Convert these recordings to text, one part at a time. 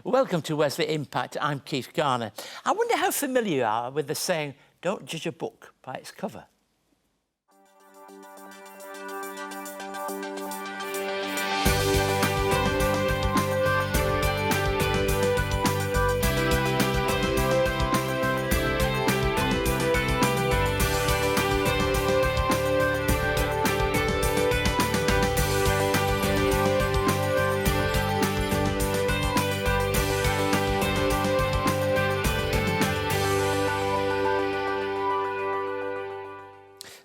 Welcome to Wesley Impact. I'm Keith Garner. I wonder how familiar you are with the saying, don't judge a book by its cover.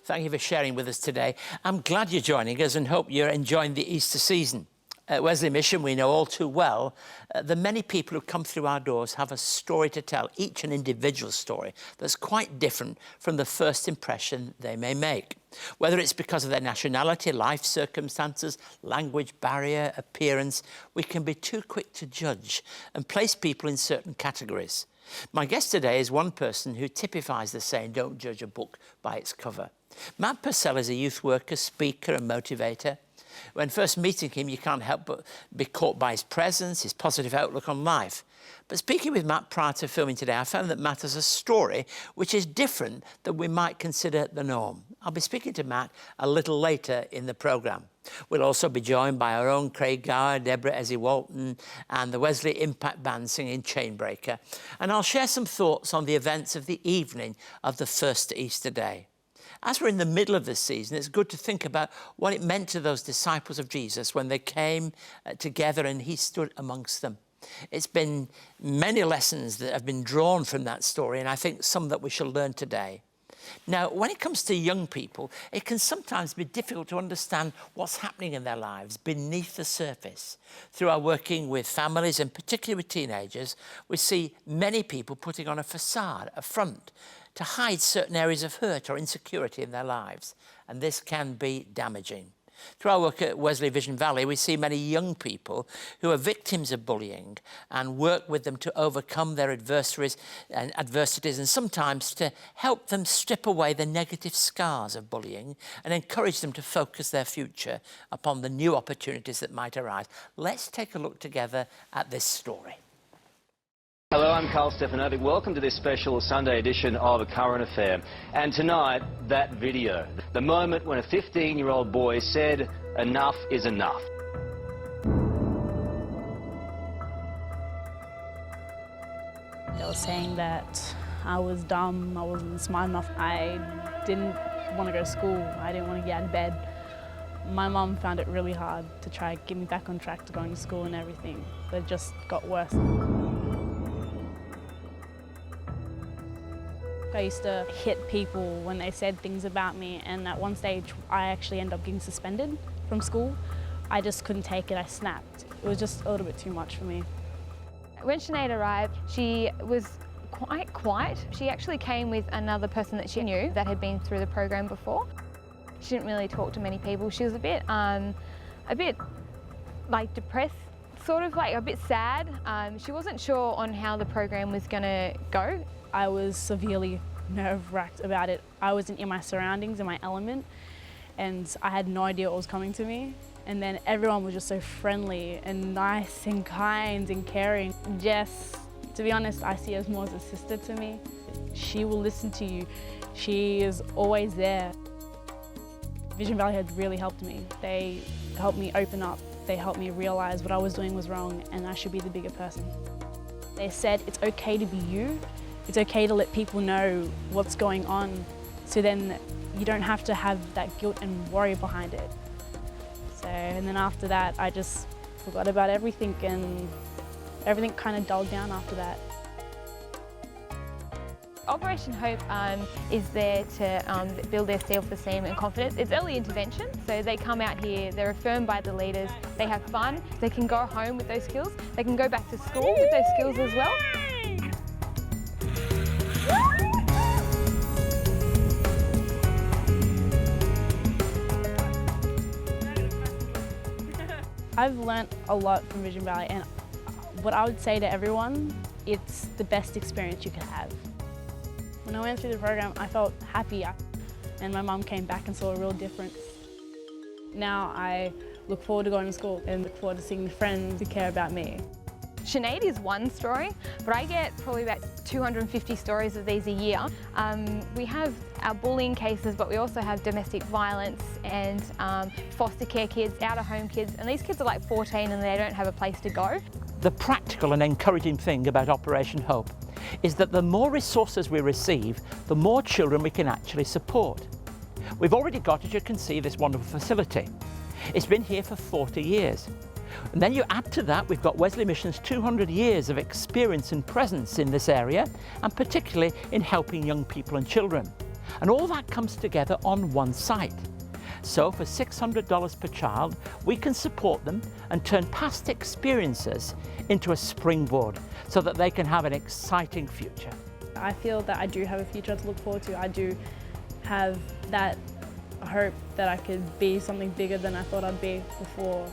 Thank you for sharing with us today. I'm glad you're joining us and hope you're enjoying the Easter season. At Wesley Mission, we know all too well the many people who come through our doors have a story to tell, each an individual story that's quite different from the first impression they may make. Whether it's because of their nationality, life circumstances, language barrier, appearance, we can be too quick to judge and place people in certain categories. My guest today is one person who typifies the saying, don't judge a book by its cover. Matt Purcell is a youth worker, speaker and motivator. When first meeting him, you can't help but be caught by his presence, his positive outlook on life. But speaking with Matt prior to filming today, I found that Matt has a story which is different than we might consider the norm. I'll be speaking to Matt a little later in the programme. We'll also be joined by our own Craig Gower, Deborah Ezzie-Walton and the Wesley Impact Band singing Chainbreaker. And I'll share some thoughts on the events of the evening of the first Easter day. As we're in the middle of this season, it's good to think about what it meant to those disciples of Jesus when they came together and he stood amongst them. It's been many lessons that have been drawn from that story, and I think some that we shall learn today. Now, when it comes to young people, it can sometimes be difficult to understand what's happening in their lives beneath the surface. Through our working with families, and particularly with teenagers, we see many people putting on a facade, a front, to hide certain areas of hurt or insecurity in their lives, and this can be damaging. Through our work at Wesley Vision Valley, we see many young people who are victims of bullying and work with them to overcome their adversities and sometimes to help them strip away the negative scars of bullying and encourage them to focus their future upon the new opportunities that might arise. Let's take a look together at this story. Hello, I'm Carl Stefanovic. Welcome to this special Sunday edition of A Current Affair. And tonight, that video. The moment when a 15-year-old boy said, enough is enough. They were saying that I was dumb, I wasn't smart enough, I didn't want to go to school, I didn't want to get out of bed. My mum found it really hard to try to get me back on track to going to school and everything, but it just got worse. I used to hit people when they said things about me, and at one stage I actually ended up getting suspended from school. I just couldn't take it, I snapped. It was just a little bit too much for me. When Sinead arrived, she was quite quiet. She actually came with another person that she knew that had been through the program before. She didn't really talk to many people. She was a bit like depressed, sort of like a bit sad. She wasn't sure on how the program was gonna go. I was severely nerve-wracked about it. I wasn't in my surroundings, in my element, and I had no idea what was coming to me. And then everyone was just so friendly and nice and kind and caring. Jess, to be honest, I see her more as a sister to me. She will listen to you. She is always there. Vision Valley had really helped me. They helped me open up. They helped me realize what I was doing was wrong and I should be the bigger person. They said it's okay to be you. It's okay to let people know what's going on, so then you don't have to have that guilt and worry behind it. And then after that, I just forgot about everything, and everything kind of dulled down after that. Operation Hope is there to build their self-esteem and confidence. It's early intervention, so they come out here, they're affirmed by the leaders, they have fun, they can go home with those skills, they can go back to school with those skills as well. I've learnt a lot from Vision Valley, and what I would say to everyone, it's the best experience you can have. When I went through the program, I felt happy, and my mum came back and saw a real difference. Now I look forward to going to school and look forward to seeing the friends who care about me. Sinead is one story, but I get probably about 250 stories of these a year. We have our bullying cases, but we also have domestic violence and foster care kids, out-of-home kids, and these kids are like 14 and they don't have a place to go. The practical and encouraging thing about Operation Hope is that the more resources we receive, the more children we can actually support. We've already got, as you can see, this wonderful facility. It's been here for 40 years. And then you add to that, we've got Wesley Mission's 200 years of experience and presence in this area, and particularly in helping young people and children. And all that comes together on one site. So for $600 per child, we can support them and turn past experiences into a springboard so that they can have an exciting future. I feel that I do have a future to look forward to. I do have that hope that I could be something bigger than I thought I'd be before.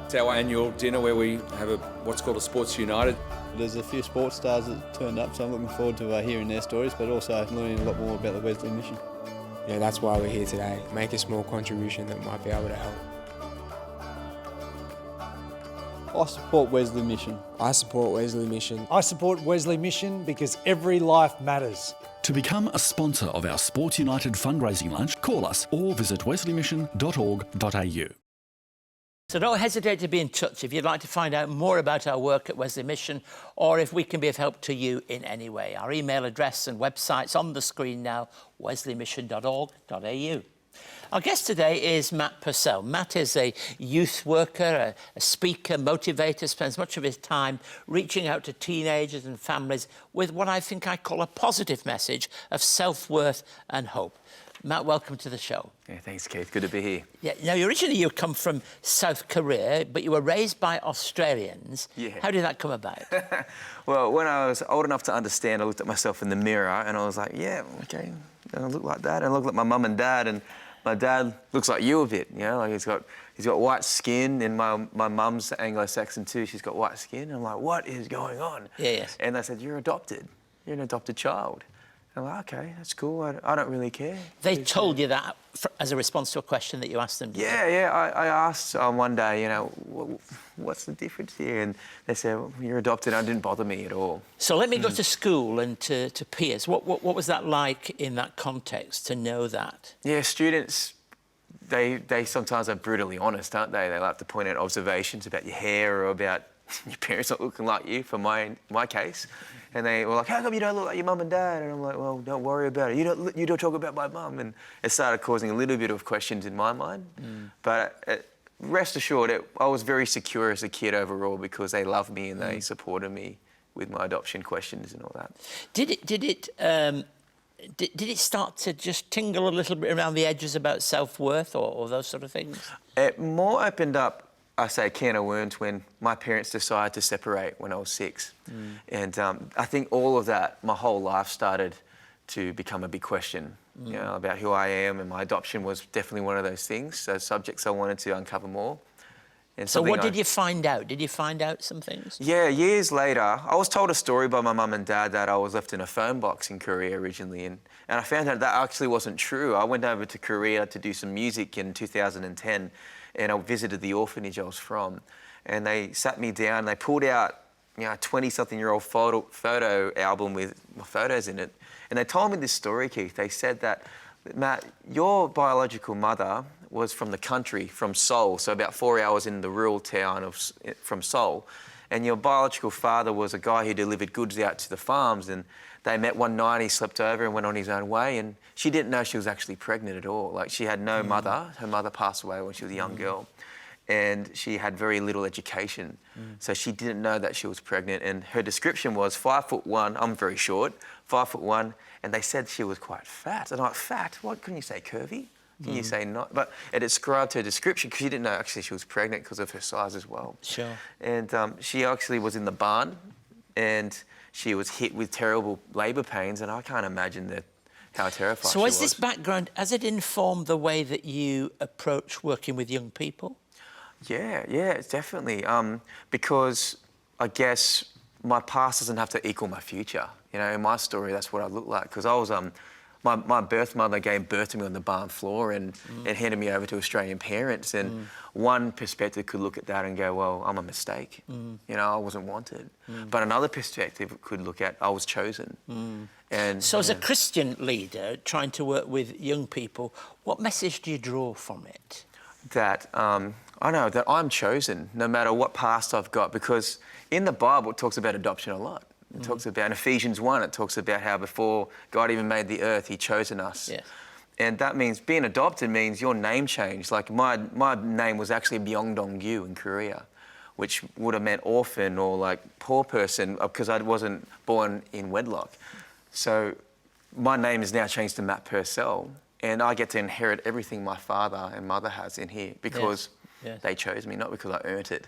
It's our annual dinner where we have what's called a Sports United. There's a few sports stars that turned up, so I'm looking forward to hearing their stories, but also learning a lot more about the Wesley Mission. Yeah, that's why we're here today. Make a small contribution that might be able to help. I support Wesley Mission. I support Wesley Mission. I support Wesley Mission because every life matters. To become a sponsor of our Sports United fundraising lunch, call us or visit wesleymission.org.au. So don't hesitate to be in touch if you'd like to find out more about our work at Wesley Mission or if we can be of help to you in any way. Our email address and website's on the screen now, wesleymission.org.au. Our guest today is Matt Purcell. Matt is a youth worker, a speaker, motivator, spends much of his time reaching out to teenagers and families with what I think I call a positive message of self-worth and hope. Matt, welcome to the show. Yeah, thanks, Keith. Good to be here. Yeah, now, originally you come from South Korea, but you were raised by Australians. Yeah. How did that come about? Well, when I was old enough to understand, I looked at myself in the mirror and I was like, yeah, okay, I look like that. And I looked at my mum and dad, and my dad looks like you a bit, you know, like he's got white skin, and my mum's Anglo-Saxon too. She's got white skin. And I'm like, what is going on? Yeah, yes. And they said, you're adopted. You're an adopted child. I'm like, okay, that's cool. I don't really care. They told you that as a response to a question that you asked them? Yeah. I asked one day, you know, what's the difference here? And they said, well, you're adopted. And it didn't bother me at all. So let me go to school and to peers. What was that like in that context, to know that? Yeah, students, they sometimes are brutally honest, aren't they? They like to point out observations about your hair or about your parents not looking like you, for my case. And they were like, how come you don't look like your mum and dad? And I'm like, well, don't worry about it. You don't talk about my mum. And it started causing a little bit of questions in my mind. But rest assured, I was very secure as a kid overall because they loved me and they supported me with my adoption questions and all that. Did it start to just tingle a little bit around the edges about self-worth or those sort of things? It more opened up, I say, a can of worms when my parents decided to separate when I was 6. And I think all of that, my whole life started to become a big question, you know, about who I am, and my adoption was definitely one of those things, those subjects I wanted to uncover more. And so what did you find out? Did you find out some things? Yeah, years later, I was told a story by my mum and dad that I was left in a phone box in Korea originally, and I found out that actually wasn't true. I went over to Korea to do some music in 2010, and I visited the orphanage I was from, and they sat me down and they pulled out, you know, a 20-something-year-old photo album with my photos in it, and they told me this story, Keith. They said that, Matt, your biological mother was from the country, from Seoul, so about 4 hours in the rural town from Seoul, and your biological father was a guy who delivered goods out to the farms, and they met one night, he slept over and went on his own way, and she didn't know she was actually pregnant at all. Like, she had no mother. Her mother passed away when she was a young girl, and she had very little education. So she didn't know that she was pregnant, and her description was 5'1", I'm very short, 5'1", and they said she was quite fat. And I'm like, fat? What, couldn't you say curvy? Can you say not? But it described her description because she didn't know actually she was pregnant because of her size as well. Sure. And she actually was in the barn, and she was hit with terrible labour pains, and I can't imagine how terrified she was. So has this background, has it informed the way that you approach working with young people? Yeah, it's definitely. Because I guess my past doesn't have to equal my future. You know, in my story, that's what I look like. Because I was my birth mother gave birth to me on the barn floor and handed me over to Australian parents. And one perspective could look at that and go, well, I'm a mistake. You know, I wasn't wanted. But another perspective could look at, I was chosen. And so as a Christian leader trying to work with young people, what message do you draw from it? That I know that I'm chosen no matter what past I've got, because in the Bible it talks about adoption a lot. It talks about, in Ephesians 1, it talks about how before God even made the earth, he chosen us. Yes. And that means being adopted means your name changed. Like my name was actually Byongdong-gyu in Korea, which would have meant orphan or like poor person because I wasn't born in wedlock. So my name is now changed to Matt Purcell, and I get to inherit everything my father and mother has in here because they chose me, not because I earned it.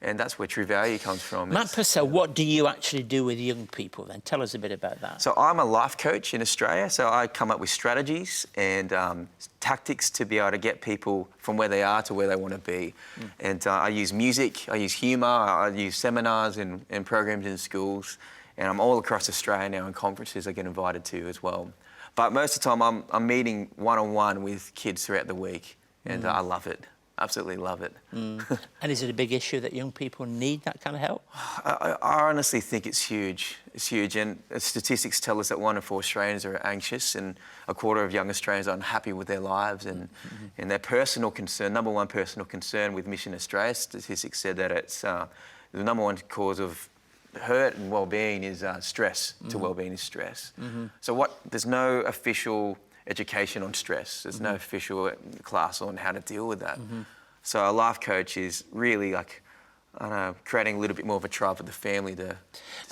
And that's where true value comes from. Matt Purcell, what do you actually do with young people then? Tell us a bit about that. So I'm a life coach in Australia, so I come up with strategies and tactics to be able to get people from where they are to where they want to be. And I use music, I use humour, I use seminars and programs in schools, and I'm all across Australia now in conferences I get invited to as well. But most of the time I'm meeting one-on-one with kids throughout the week, and I love it. Absolutely love it. And is it a big issue that young people need that kind of help? I honestly think it's huge. It's huge. And statistics tell us that 1 in 4 Australians are anxious, and a quarter of young Australians are unhappy with their lives. And their personal concern, number one personal concern with Mission Australia, statistics said that it's the number one cause of hurt and well-being is stress. To well-being is stress. So there's no official education on stress. There's no official class on how to deal with that. So a life coach is really like, I don't know, creating a little bit more of a tribe for the family to...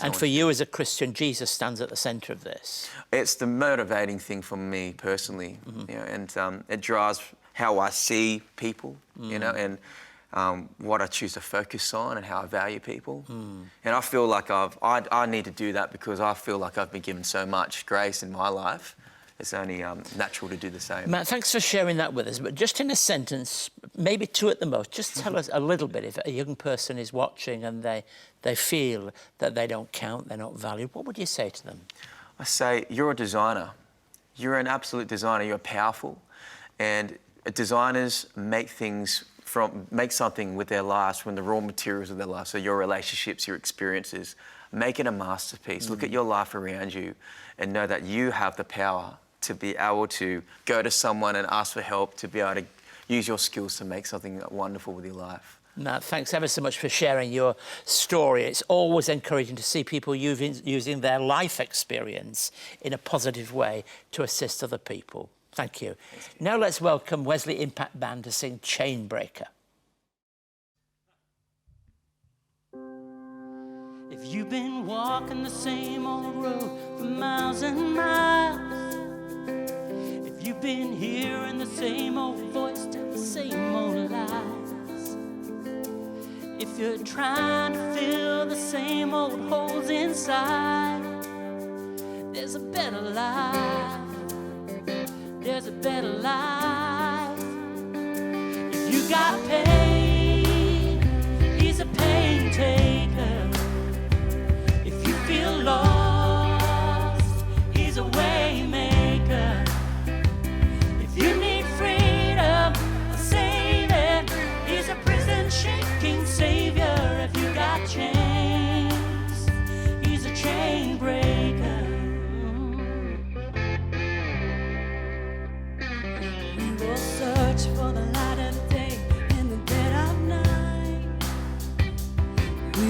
And for you as a Christian, Jesus stands at the centre of this. It's the motivating thing for me personally, you know, and it drives how I see people, you know, and what I choose to focus on and how I value people. And I feel like I need to do that because I feel like I've been given so much grace in my life. It's only natural to do the same. Matt, thanks for sharing that with us. But just in a sentence, maybe 2 at the most, just tell us a little bit. If a young person is watching and they feel that they don't count, they're not valued, what would you say to them? I say, you're a designer. You're an absolute designer. You're powerful. And designers make something with their lives from the raw materials of their life. So your relationships, your experiences, make it a masterpiece. Look at your life around you and know that you have the power to be able to go to someone and ask for help, to be able to use your skills to make something wonderful with your life. Matt, thanks ever so much for sharing your story. It's always encouraging to see people using their life experience in a positive way to assist other people. Thank you. Now let's welcome Wesley Impact Band to sing Chainbreaker. If you've been walking the same old road for miles and miles, if you've been hearing the same old voice tell the same old lies, if you're trying to fill the same old holes inside, there's a better life. There's a better life. If you got pain, he's a pain taker. If you feel lost, he's a way maker. If you need freedom, a saving, he's a prison shaking savior. If you got chains, he's a chain breaker. We'll search for the light of day in the dead of night. We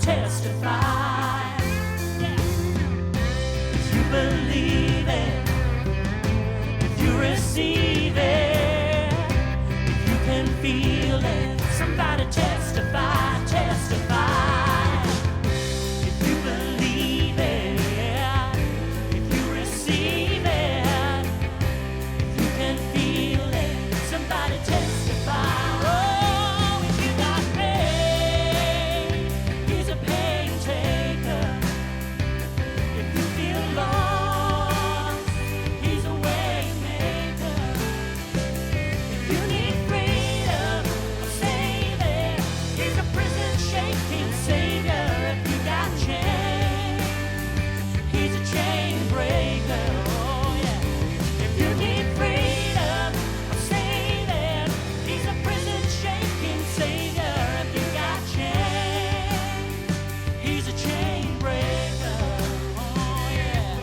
testify. If you believe it, if you receive it, if you can feel it, somebody testify, testify. If you believe it, if you receive it, if you can feel it, somebody testify. Oh, if you got pain, he's a pain taker. If you feel lost, he's a way maker. If you need freedom, a savior, he's a prison shaking savior. If you got chains, he's a chain breaker. Oh yeah. If you need freedom, a savior, he's a prison shaking savior. If you got chains, he's a chain breaker. Oh yeah.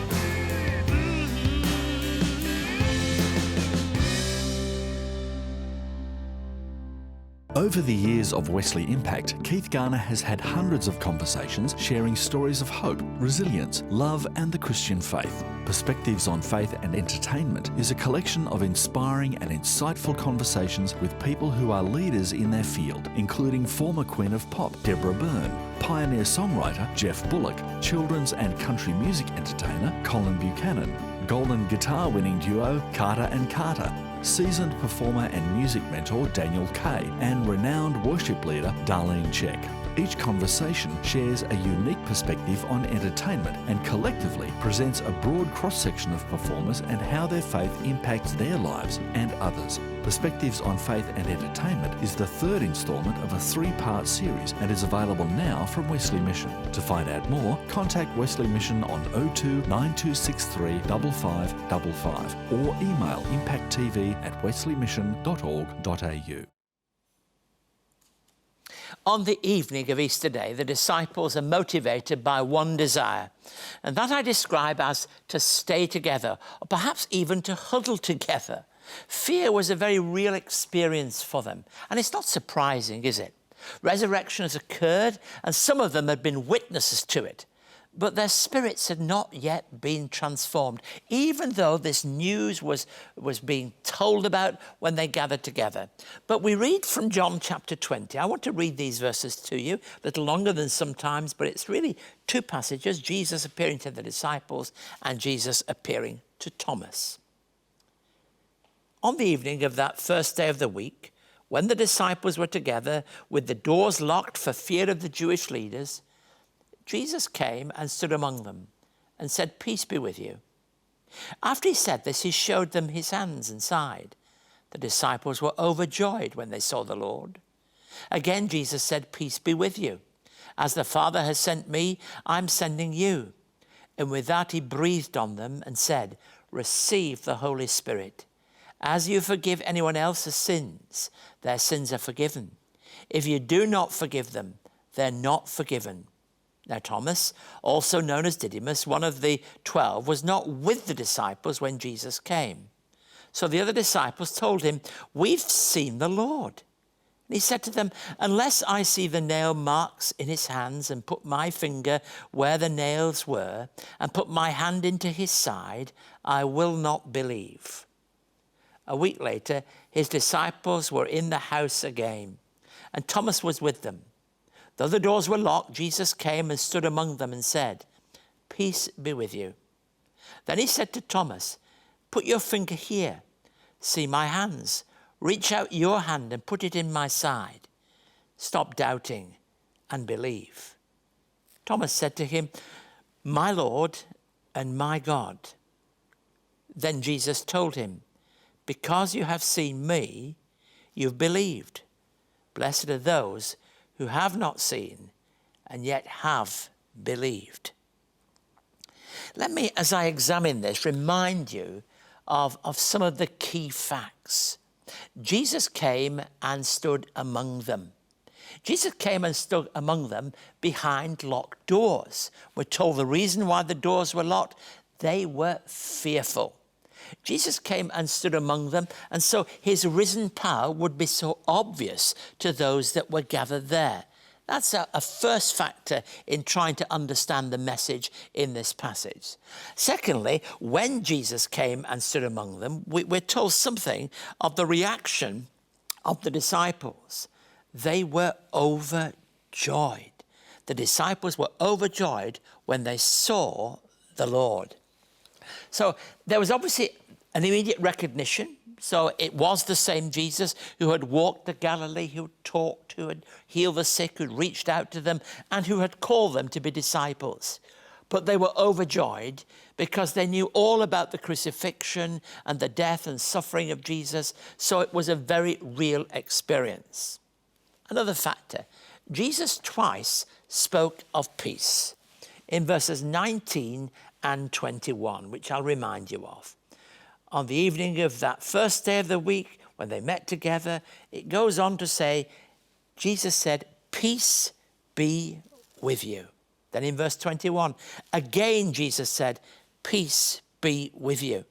Over the years of Wesley Impact, Keith Garner has had hundreds of conversations sharing stories of hope, resilience, love and the Christian faith. Perspectives on Faith and Entertainment is a collection of inspiring and insightful conversations with people who are leaders in their field, including former Queen of Pop, Deborah Byrne, pioneer songwriter Jeff Bullock, children's and country music entertainer Colin Buchanan, Golden Guitar winning duo Carter and Carter, seasoned performer and music mentor Daniel Kay, and renowned worship leader Darlene Check. Each conversation shares a unique perspective on entertainment and collectively presents a broad cross-section of performers and how their faith impacts their lives and others. Perspectives on Faith and Entertainment is the third instalment of a 3-part series and is available now from Wesley Mission. To find out more, contact Wesley Mission on 02 9263 5555 or email impacttv@wesleymission.org.au. On the evening of Easter Day, the disciples are motivated by one desire, and that I describe as to stay together, or perhaps even to huddle together. Fear was a very real experience for them, and it's not surprising, is it? Resurrection has occurred, and some of them had been witnesses to it, but their spirits had not yet been transformed, even though this news was being told about when they gathered together. But we read from John chapter 20. I want to read these verses to you, a little longer than sometimes, but it's really 2 passages, Jesus appearing to the disciples and Jesus appearing to Thomas. On the evening of that first day of the week, when the disciples were together with the doors locked for fear of the Jewish leaders, Jesus came and stood among them and said, "Peace be with you." After he said this, he showed them his hands and side. The disciples were overjoyed when they saw the Lord. Again, Jesus said, "Peace be with you. As the Father has sent me, I'm sending you." And with that, he breathed on them and said, "Receive the Holy Spirit. As you forgive anyone else's sins, their sins are forgiven. If you do not forgive them, they're not forgiven." Now Thomas, also known as Didymus, one of the 12, was not with the disciples when Jesus came. So the other disciples told him, "We've seen the Lord." And he said to them, "Unless I see the nail marks in his hands and put my finger where the nails were and put my hand into his side, I will not believe." A week later, his disciples were in the house again, and Thomas was with them. Though the doors were locked, Jesus came and stood among them and said, "Peace be with you." Then he said to Thomas, "Put your finger here. See my hands. Reach out your hand and put it in my side. Stop doubting and believe." Thomas said to him, "My Lord and my God." Then Jesus told him, "Because you have seen me, you've believed. Blessed are those who have not seen and yet have believed." Let me, as I examine this, remind you of some of the key facts. Jesus came and stood among them. Jesus came and stood among them behind locked doors. We're told the reason why the doors were locked, they were fearful. Jesus came and stood among them, and so his risen power would be so obvious to those that were gathered there. That's a first factor in trying to understand the message in this passage. Secondly, when Jesus came and stood among them, we're told something of the reaction of the disciples. They were overjoyed. The disciples were overjoyed when they saw the Lord. So there was obviously an immediate recognition. So it was the same Jesus who had walked to Galilee, who had talked, who had healed the sick, who had reached out to them, and who had called them to be disciples. But they were overjoyed because they knew all about the crucifixion and the death and suffering of Jesus. So it was a very real experience. Another factor, Jesus twice spoke of peace in verses 19 and 21, which I'll remind you of. On the evening of that first day of the week, when they met together, it goes on to say, Jesus said, "Peace be with you." Then in verse 21, again Jesus said, "Peace be with you."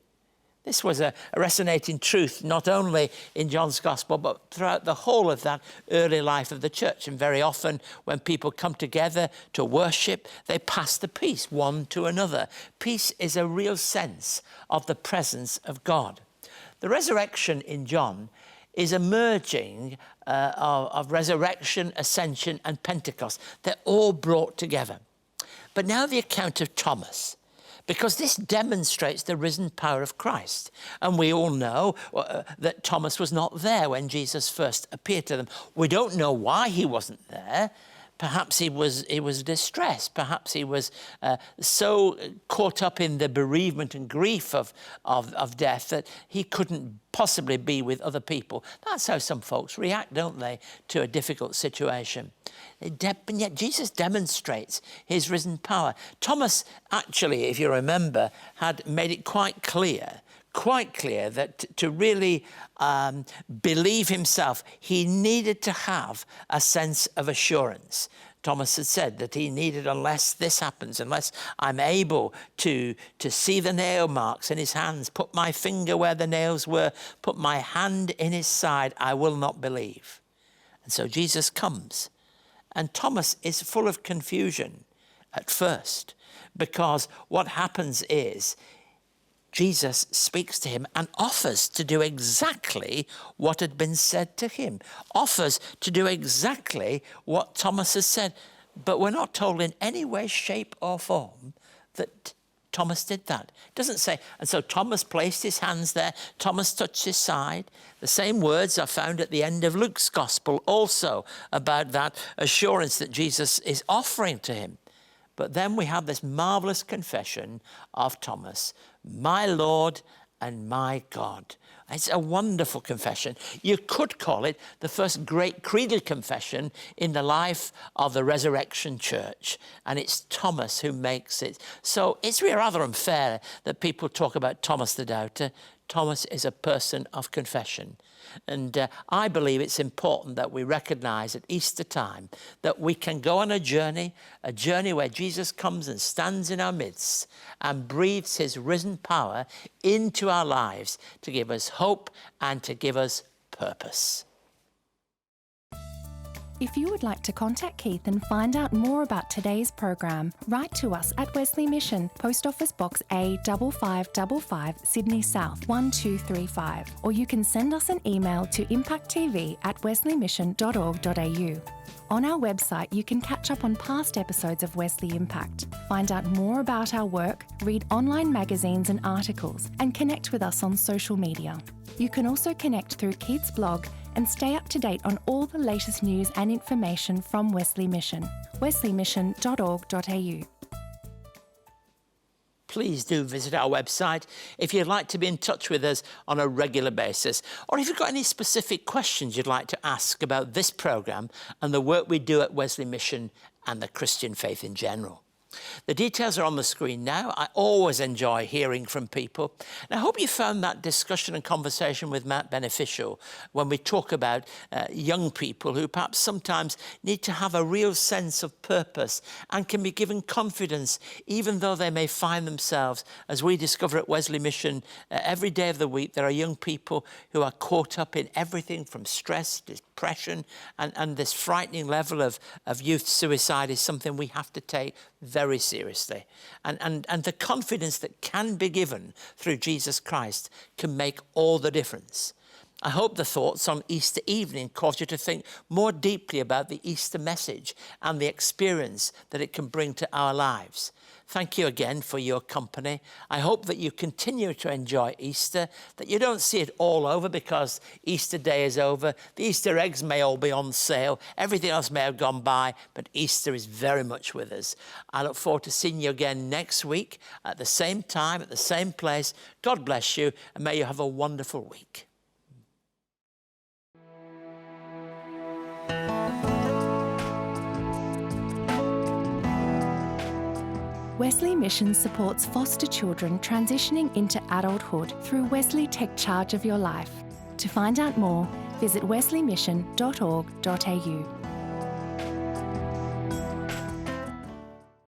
This was a resonating truth, not only in John's Gospel, but throughout the whole of that early life of the church. And very often when people come together to worship, they pass the peace one to another. Peace is a real sense of the presence of God. The resurrection in John is a merging of resurrection, ascension, and Pentecost. They're all brought together. But now the account of Thomas, because this demonstrates the risen power of Christ. And we all know that Thomas was not there when Jesus first appeared to them. We don't know why he wasn't there. Perhaps he was distressed. Perhaps he was so caught up in the bereavement and grief of death that he couldn't possibly be with other people. That's how some folks react, don't they, to a difficult situation. And yet Jesus demonstrates his risen power. Thomas, actually, if you remember, had made it quite clear that to really believe himself, he needed to have a sense of assurance. Thomas had said that he needed, unless this happens, unless I'm able to see the nail marks in his hands, put my finger where the nails were, put my hand in his side, I will not believe. And so Jesus comes. And Thomas is full of confusion at first, because what happens is Jesus speaks to him and offers to do exactly what had been said to him, offers to do exactly what Thomas has said. But we're not told in any way, shape or form that Thomas did that. It doesn't say, and so Thomas placed his hands there, Thomas touched his side. The same words are found at the end of Luke's Gospel also about that assurance that Jesus is offering to him. But then we have this marvelous confession of Thomas, "My Lord and my God." It's a wonderful confession. You could call it the first great creedal confession in the life of the Resurrection Church. And it's Thomas who makes it. So it's rather unfair that people talk about Thomas the Doubter. Thomas is a person of confession. And I believe it's important that we recognize at Easter time that we can go on a journey where Jesus comes and stands in our midst and breathes his risen power into our lives to give us hope and to give us purpose. If you would like to contact Keith and find out more about today's program, write to us at Wesley Mission, Post Office Box A 5555, Sydney South 1235, or you can send us an email to impacttv@wesleymission.org.au. On our website, you can catch up on past episodes of Wesley Impact, find out more about our work, read online magazines and articles, and connect with us on social media. You can also connect through Keith's blog and stay up to date on all the latest news and information from Wesley Mission, wesleymission.org.au. Please do visit our website if you'd like to be in touch with us on a regular basis, or if you've got any specific questions you'd like to ask about this programme and the work we do at Wesley Mission and the Christian faith in general. The details are on the screen now. I always enjoy hearing from people. And I hope you found that discussion and conversation with Matt beneficial when we talk about young people who perhaps sometimes need to have a real sense of purpose and can be given confidence even though they may find themselves, as we discover at Wesley Mission every day of the week, there are young people who are caught up in everything from stress, depression, and this frightening level of youth suicide is something we have to take very seriously. And the confidence that can be given through Jesus Christ can make all the difference. I hope the thoughts on Easter evening cause you to think more deeply about the Easter message and the experience that it can bring to our lives. Thank you again for your company. I hope that you continue to enjoy Easter, that you don't see it all over because Easter Day is over. The Easter eggs may all be on sale. Everything else may have gone by, but Easter is very much with us. I look forward to seeing you again next week at the same time, at the same place. God bless you, and may you have a wonderful week. Wesley Mission supports foster children transitioning into adulthood through Wesley Take Charge of Your Life. To find out more, visit wesleymission.org.au.